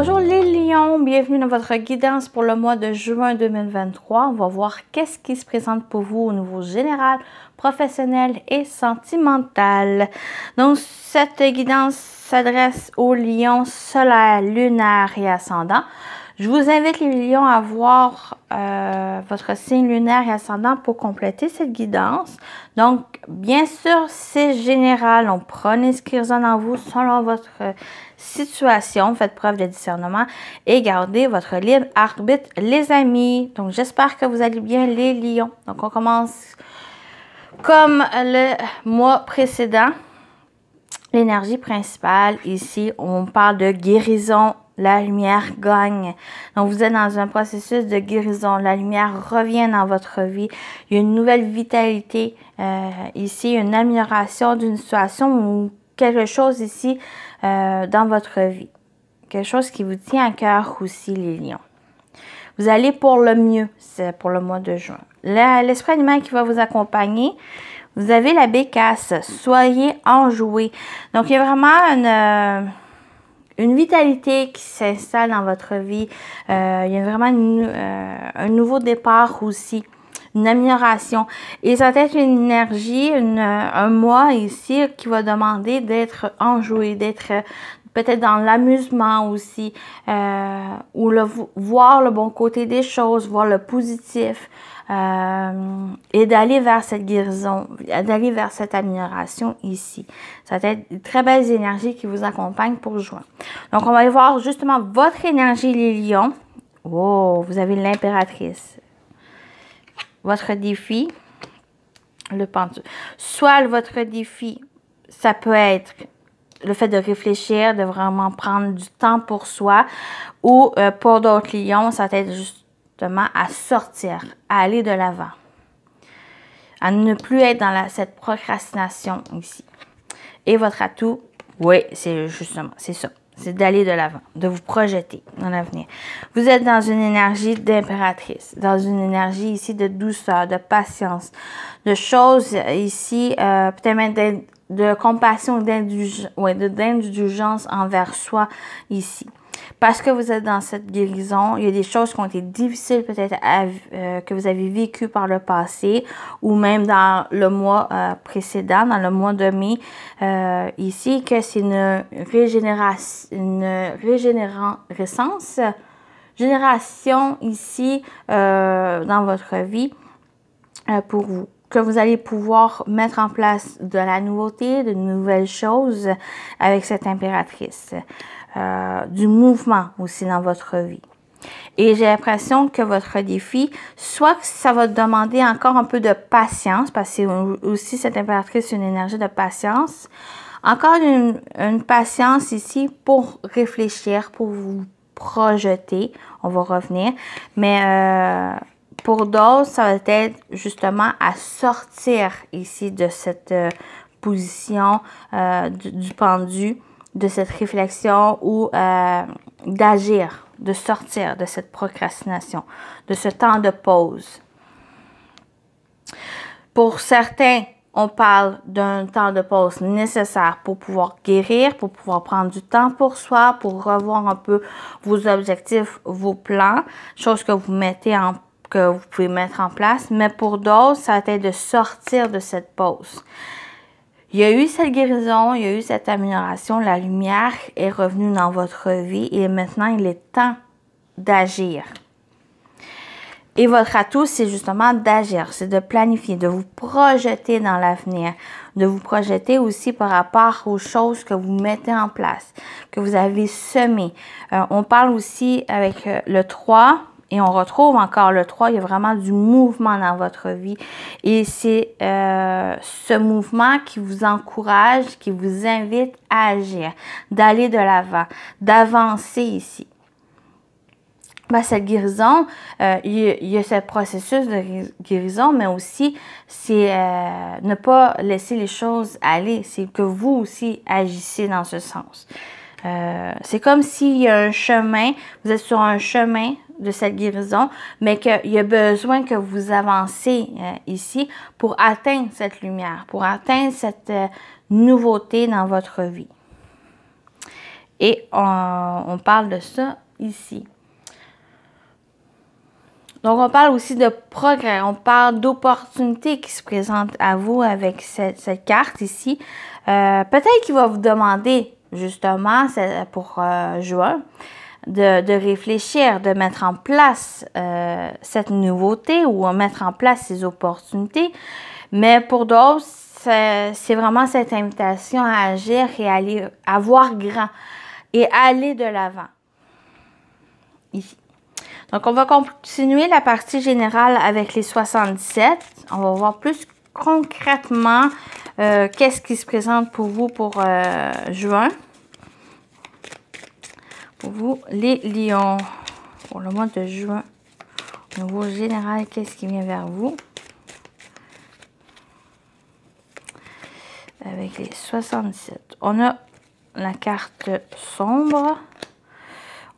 Bonjour les lions, bienvenue dans votre guidance pour le mois de juin 2023. On va voir qu'est-ce qui se présente pour vous au niveau général, professionnel et sentimental. Donc cette guidance s'adresse aux lions solaires, lunaires et ascendants. Je vous invite les lions à voir votre signe lunaire et ascendant pour compléter cette guidance. Donc, bien sûr, c'est général. Donc, prenez ce qui résonne en vous selon votre situation. Faites preuve de discernement et gardez votre libre arbitre, les amis. Donc, j'espère que vous allez bien, les lions. Donc, on commence comme le mois précédent. L'énergie principale, ici, on parle de guérison. La lumière gagne. Donc, vous êtes dans un processus de guérison. La lumière revient dans votre vie. Il y a une nouvelle vitalité ici, une amélioration d'une situation ou quelque chose ici dans votre vie. Quelque chose qui vous tient à cœur aussi, les lions. Vous allez pour le mieux, c'est pour le mois de juin. L'esprit animal qui va vous accompagner, vous avez la bécasse. Soyez enjoués. Donc, il y a vraiment une vitalité qui s'installe dans votre vie. Il y a vraiment un nouveau départ aussi, une amélioration. Et ça va être une énergie, un mois ici qui va demander d'être enjoué, d'être peut-être dans l'amusement aussi, ou voir le bon côté des choses, voir le positif. Et d'aller vers cette guérison, d'aller vers cette amélioration ici. Ça va être de très belles énergies qui vous accompagnent pour juin. Donc, on va aller voir justement votre énergie, les lions. Oh, vous avez l'impératrice. Votre défi, le pendule. Soit votre défi, ça peut être le fait de réfléchir, de vraiment prendre du temps pour soi, ou pour d'autres lions, ça va être juste à sortir, à aller de l'avant, à ne plus être dans cette procrastination ici. Et votre atout, oui, c'est justement, c'est ça, c'est d'aller de l'avant, de vous projeter dans l'avenir. Vous êtes dans une énergie d'impératrice, dans une énergie ici de douceur, de patience, de choses ici, peut-être même de compassion, d'indulgence envers soi ici. Parce que vous êtes dans cette guérison, il y a des choses qui ont été difficiles peut-être que vous avez vécues par le passé ou même dans le mois précédent, dans le mois de mai, ici, que c'est une génération ici dans votre vie pour vous. Que vous allez pouvoir mettre en place de la nouveauté, de nouvelles choses avec cette impératrice. Du mouvement aussi dans votre vie. Et j'ai l'impression que votre défi, soit que ça va demander encore un peu de patience, parce que c'est aussi cette impératrice, une énergie de patience. Encore une patience ici pour réfléchir, pour vous projeter. On va revenir. Mais pour d'autres, ça va être justement à sortir ici de cette position du pendu, de cette réflexion ou d'agir, de sortir de cette procrastination, de ce temps de pause. Pour certains, on parle d'un temps de pause nécessaire pour pouvoir guérir, pour pouvoir prendre du temps pour soi, pour revoir un peu vos objectifs, vos plans, choses que que vous pouvez mettre en place. Mais pour d'autres, ça va être de sortir de cette pause. Il y a eu cette guérison, il y a eu cette amélioration, la lumière est revenue dans votre vie et maintenant il est temps d'agir. Et votre atout, c'est justement d'agir, c'est de planifier, de vous projeter dans l'avenir, de vous projeter aussi par rapport aux choses que vous mettez en place, que vous avez semées. On parle aussi avec le 3. Et on retrouve encore le 3, il y a vraiment du mouvement dans votre vie. Et c'est ce mouvement qui vous encourage, qui vous invite à agir, d'aller de l'avant, d'avancer ici. Ben, cette guérison, il y a ce processus de guérison, mais aussi, c'est ne pas laisser les choses aller. C'est que vous aussi agissez dans ce sens. C'est comme s'il y a un chemin, vous êtes sur un chemin de cette guérison, mais qu'il y a besoin que vous avancez ici pour atteindre cette lumière, pour atteindre cette nouveauté dans votre vie. Et on parle de ça ici. Donc, on parle aussi de progrès, on parle d'opportunités qui se présentent à vous avec cette carte ici. Peut-être qu'il va vous demander, justement, pour juin, de réfléchir, de mettre en place cette nouveauté ou mettre en place ces opportunités. Mais pour d'autres, c'est vraiment cette invitation à agir et à voir grand et aller de l'avant. Ici. Donc, on va continuer la partie générale avec les 77. On va voir plus concrètement qu'est-ce qui se présente pour vous pour juin. Pour vous, les lions. Pour le mois de juin, au niveau général, qu'est-ce qui vient vers vous? Avec les 67. On a la carte sombre.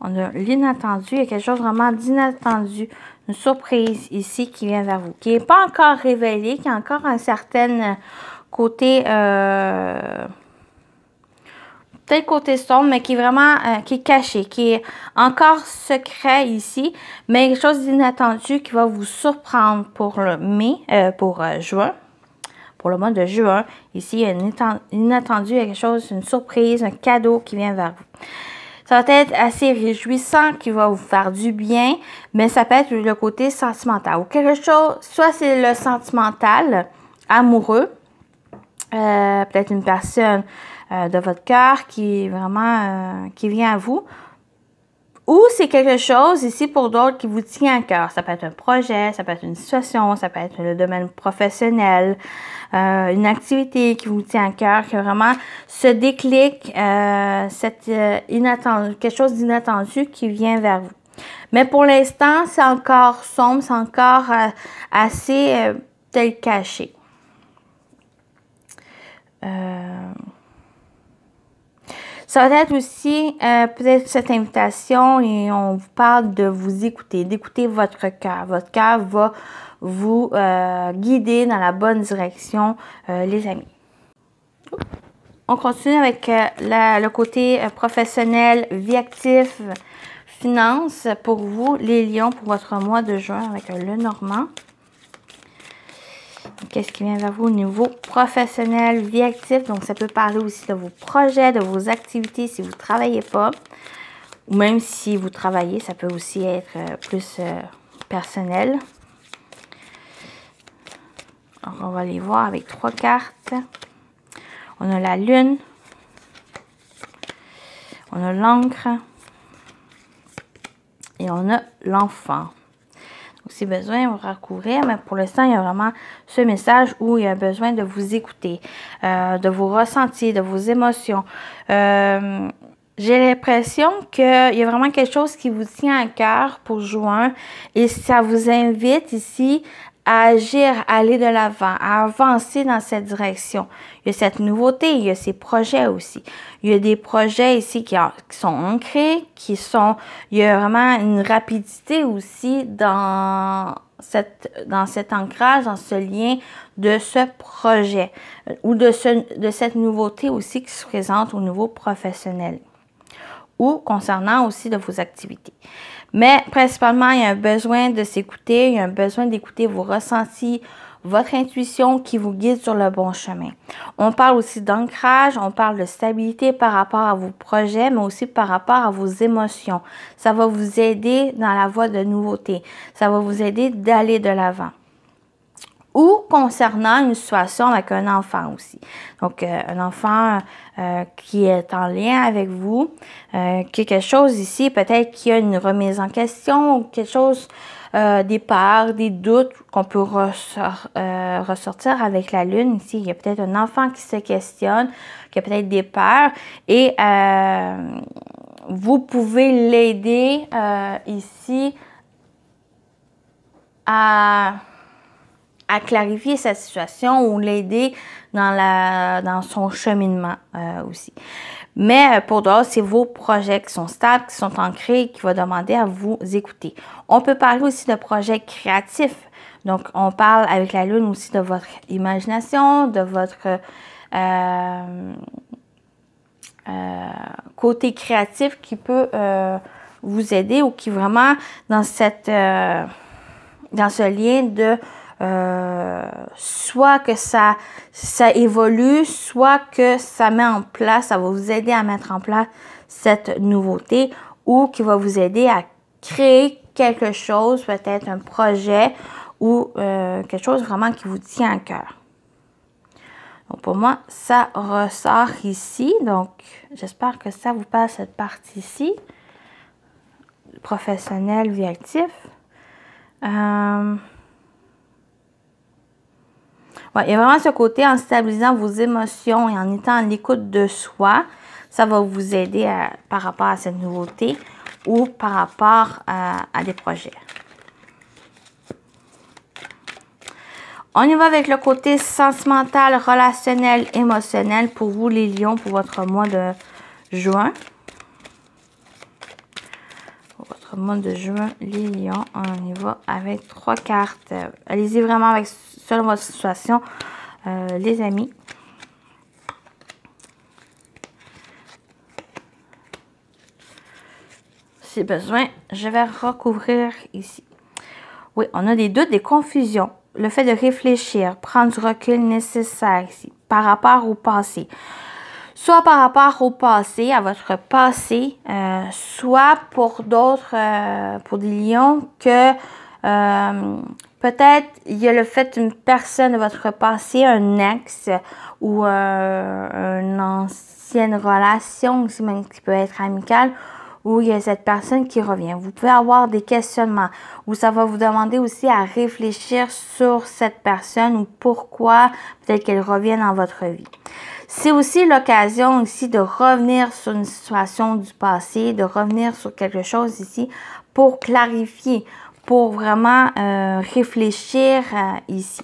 On a l'inattendu, il y a quelque chose vraiment d'inattendu, une surprise ici qui vient vers vous, qui n'est pas encore révélée, qui a encore un certain côté, peut-être côté sombre, mais qui est vraiment, qui est caché, qui est encore secret ici, mais quelque chose d'inattendu qui va vous surprendre pour le juin. Pour le mois de juin, ici, il y a une inattendu, il y a quelque chose, une surprise, un cadeau qui vient vers vous. Ça va être assez réjouissant, qui va vous faire du bien, mais ça peut être le côté sentimental. Ou quelque chose, soit c'est le sentimental, amoureux, peut-être une personne de votre cœur qui vraiment, qui vient à vous. Ou c'est quelque chose ici pour d'autres qui vous tient à cœur. Ça peut être un projet, ça peut être une situation, ça peut être le domaine professionnel, une activité qui vous tient à cœur, qui a vraiment ce déclic, quelque chose d'inattendu qui vient vers vous. Mais pour l'instant, c'est encore sombre, c'est encore assez peut-être caché. Ça va être aussi peut-être cette invitation et on vous parle de vous écouter, d'écouter votre cœur. Votre cœur va vous guider dans la bonne direction, les amis. On continue avec le côté professionnel, vie active, finance pour vous, les lions, pour votre mois de juin avec le Normand. Qu'est-ce qui vient vers vous au niveau professionnel, vie active? Donc, ça peut parler aussi de vos projets, de vos activités si vous ne travaillez pas. Ou même si vous travaillez, ça peut aussi être plus personnel. Alors, on va les voir avec 3 cartes. On a la lune. On a l'encre. Et on a l'enfant. Si besoin, on va recourir, mais pour l'instant, il y a vraiment ce message où il y a besoin de vous écouter, de vos ressentis, de vos émotions. J'ai l'impression qu'il y a vraiment quelque chose qui vous tient à cœur pour juin et ça vous invite ici à agir, à aller de l'avant, à avancer dans cette direction. Il y a cette nouveauté, il y a ces projets aussi. Il y a des projets ici qui sont ancrés, il y a vraiment une rapidité aussi dans cet ancrage, dans ce lien de ce projet ou de cette nouveauté aussi qui se présente au niveau professionnel ou concernant aussi de vos activités. Mais principalement, il y a un besoin de s'écouter, il y a un besoin d'écouter vos ressentis, votre intuition qui vous guide sur le bon chemin. On parle aussi d'ancrage, on parle de stabilité par rapport à vos projets, mais aussi par rapport à vos émotions. Ça va vous aider dans la voie de nouveauté. Ça va vous aider d'aller de l'avant. Ou concernant une situation avec un enfant aussi. Donc, un enfant qui est en lien avec vous, qui a quelque chose ici, peut-être qu'il y a une remise en question ou quelque chose, des peurs, des doutes qu'on peut ressortir avec la lune ici. Il y a peut-être un enfant qui se questionne, qui a peut-être des peurs et vous pouvez l'aider ici à clarifier sa situation ou l'aider dans son cheminement aussi. Mais pour d'autres, c'est vos projets qui sont stables, qui sont ancrés, qui vont demander à vous écouter. On peut parler aussi de projets créatifs. Donc, on parle avec la lune aussi de votre imagination, de votre côté créatif qui peut vous aider ou qui vraiment dans ce lien de soit que ça évolue, soit que ça met en place, ça va vous aider à mettre en place cette nouveauté ou qui va vous aider à créer quelque chose, peut-être un projet ou quelque chose vraiment qui vous tient à cœur. Donc pour moi, ça ressort ici. Donc, j'espère que ça vous passe cette partie-ci. Professionnel, vie actif. Ouais, il y a vraiment ce côté en stabilisant vos émotions et en étant à l'écoute de soi. Ça va vous aider par rapport à cette nouveauté ou par rapport à des projets. On y va avec le côté sentimental, relationnel, émotionnel pour vous les lions pour votre mois de juin. Pour votre mois de juin, les lions, on y va avec 3 cartes. Allez-y vraiment avec selon votre situation, les amis. Si besoin, je vais recouvrir ici. Oui, on a des doutes, des confusions. Le fait de réfléchir, prendre du recul nécessaire ici, par rapport au passé. Soit par rapport au passé, à votre passé, soit pour d'autres, pour des lions, que peut-être il y a le fait d'une personne de votre passé, un ex ou une ancienne relation, aussi même qui peut être amicale, où il y a cette personne qui revient. Vous pouvez avoir des questionnements où ça va vous demander aussi à réfléchir sur cette personne ou pourquoi peut-être qu'elle revient dans votre vie. C'est aussi l'occasion ici de revenir sur une situation du passé, de revenir sur quelque chose ici pour clarifier, pour vraiment réfléchir ici.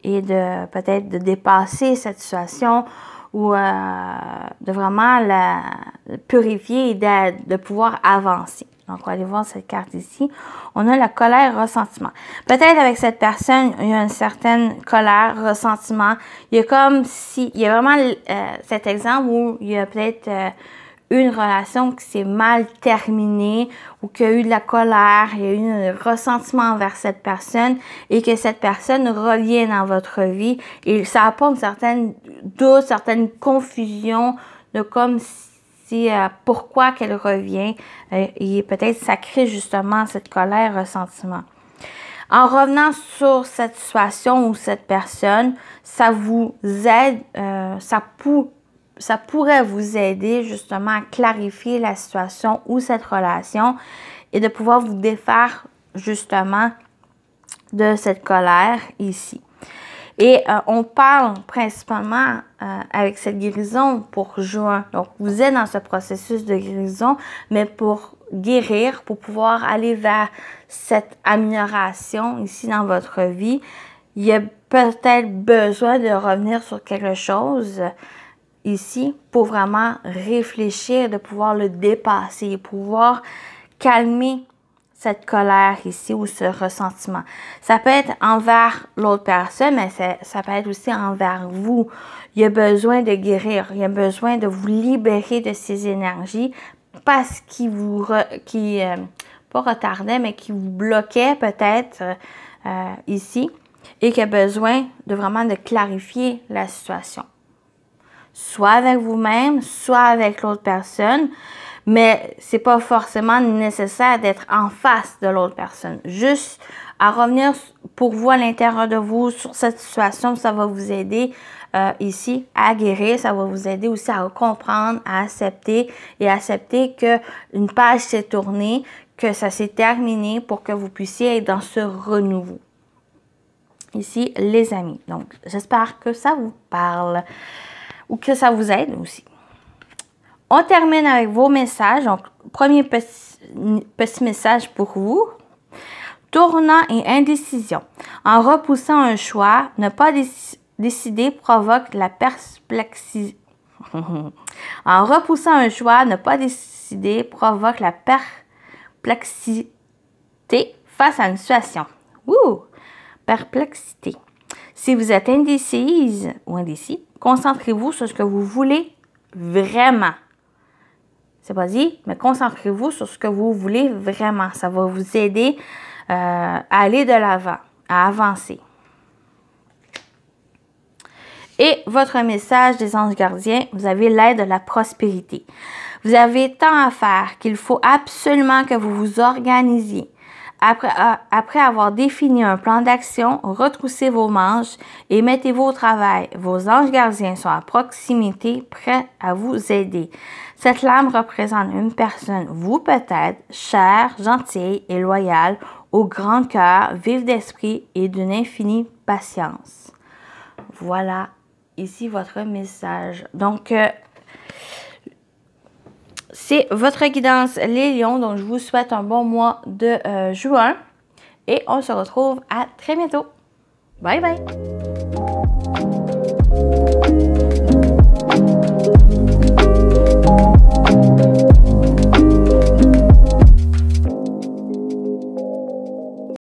Et de peut-être de dépasser cette situation ou de vraiment la purifier et de pouvoir avancer. Donc, on va aller voir cette carte ici. On a la colère, ressentiment. Peut-être avec cette personne, il y a une certaine colère, ressentiment. Il y a comme si, il y a vraiment cet exemple où il y a peut-être une relation qui s'est mal terminée ou qu'il y a eu de la colère, il y a eu un ressentiment envers cette personne et que cette personne revient dans votre vie et ça apporte certaines doutes, certaines confusions de comme si pourquoi qu'elle revient et peut-être ça crée justement cette colère, ressentiment. En revenant sur cette situation ou cette personne, ça vous aide, ça pourrait vous aider justement à clarifier la situation ou cette relation et de pouvoir vous défaire justement de cette colère ici. Et on parle principalement avec cette guérison pour juin. Donc, vous êtes dans ce processus de guérison, mais pour guérir, pour pouvoir aller vers cette amélioration ici dans votre vie, il y a peut-être besoin de revenir sur quelque chose ici pour vraiment réfléchir, de pouvoir le dépasser, pouvoir calmer cette colère ici ou ce ressentiment. Ça peut être envers l'autre personne, mais ça peut être aussi envers vous. Il y a besoin de guérir, il y a besoin de vous libérer de ces énergies parce qu'ils vous, pas retardaient, mais qui vous bloquaient peut-être ici et qu'il y a besoin de vraiment de clarifier la situation. Soit avec vous-même, soit avec l'autre personne, mais c'est pas forcément nécessaire d'être en face de l'autre personne. Juste à revenir pour vous à l'intérieur de vous sur cette situation, ça va vous aider ici à guérir, ça va vous aider aussi à comprendre, à accepter et accepter que une page s'est tournée, que ça s'est terminé pour que vous puissiez être dans ce renouveau. Ici, les amis. Donc, j'espère que ça vous parle ou que ça vous aide aussi. On termine avec vos messages. Donc, premier petit message pour vous. Tournant et indécision. En repoussant un choix, ne pas décider provoque la perplexité. En repoussant un choix, ne pas décider provoque la perplexité face à une situation. Ouh! Perplexité. Si vous êtes indécise ou indécis, concentrez-vous sur ce que vous voulez vraiment. C'est pas dit, mais concentrez-vous sur ce que vous voulez vraiment. Ça va vous aider à aller de l'avant, à avancer. Et votre message des anges gardiens, vous avez l'aide de la prospérité. Vous avez tant à faire qu'il faut absolument que vous vous organisiez. Après avoir défini un plan d'action, retroussez vos manches et mettez-vous au travail. Vos anges gardiens sont à proximité, prêts à vous aider. Cette lame représente une personne, vous peut-être, chère, gentille et loyale, au grand cœur, vive d'esprit et d'une infinie patience. Voilà, ici votre message. Donc, c'est votre guidance, les lions. Donc, je vous souhaite un bon mois de juin. Et on se retrouve à très bientôt. Bye bye!